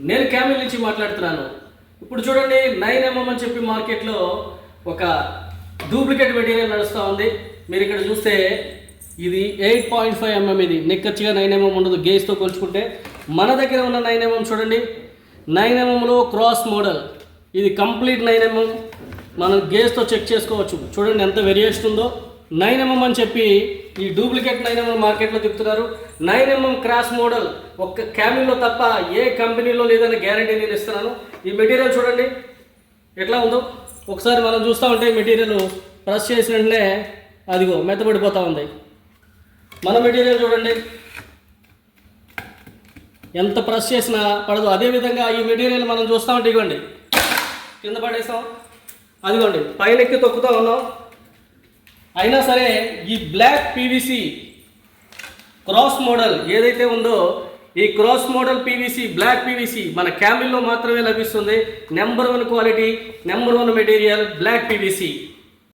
నేను క్యామిల్ నుంచి మాట్లాడుతున్నాను. ఇప్పుడు చూడండి 9mm అని చెప్పి మార్కెట్లో ఒక డూప్లికేట్ మెటీరియల్ నడుస్తూ ఉంది. మీరు ఇక్కడ చూస్తే ఇది 8.5mm, ఇది నిక్కచ్చిగా 9mm ఉండదు గేజ్తో కొలుచుకుంటే. మన దగ్గర ఉన్న 9mm చూడండి, 9mmలో క్రాస్ మోడల్, ఇది కంప్లీట్ 9mm. మనం గేజ్తో చెక్ చేసుకోవచ్చు. చూడండి ఎంత వేరియేషన్ ఉందో. 9mm అని చెప్పి ఈ డూప్లికేట్ 9mm మార్కెట్లో తిప్పుతున్నారు. 9mm క్రాస్ మోడల్ ఒక్క క్యామిల్లో తప్ప ఏ కంపెనీలో లేదన్న గ్యారంటీ నేను ఇస్తున్నాను. ఈ మెటీరియల్ చూడండి ఎట్లా ఉందో. ఒకసారి మనం చూస్తూ ఉంటే మెటీరియల్ ప్రెస్ చేసిన వెంటనే అదిగో మెత్తబడిపోతూ ఉంది. మన మెటీరియల్ చూడండి ఎంత ప్రెస్ చేసినా పడదు. అదేవిధంగా ఈ మెటీరియల్ మనం చూస్తూ ఉంటే ఇవ్వండి కింద పడేసాం, అదిగోండి పైన ఎక్కి తొక్కుతూ ఉన్నాం. అయినా సరే ఈ బ్లాక్ పీవీసీ క్రాస్ మోడల్ ఏదైతే ఉందో, ఈ cross model PVC, black PVC మన క్యామిల్లో మాత్రమే లభిస్తుంది. Number 1 quality, number 1 material black PVC.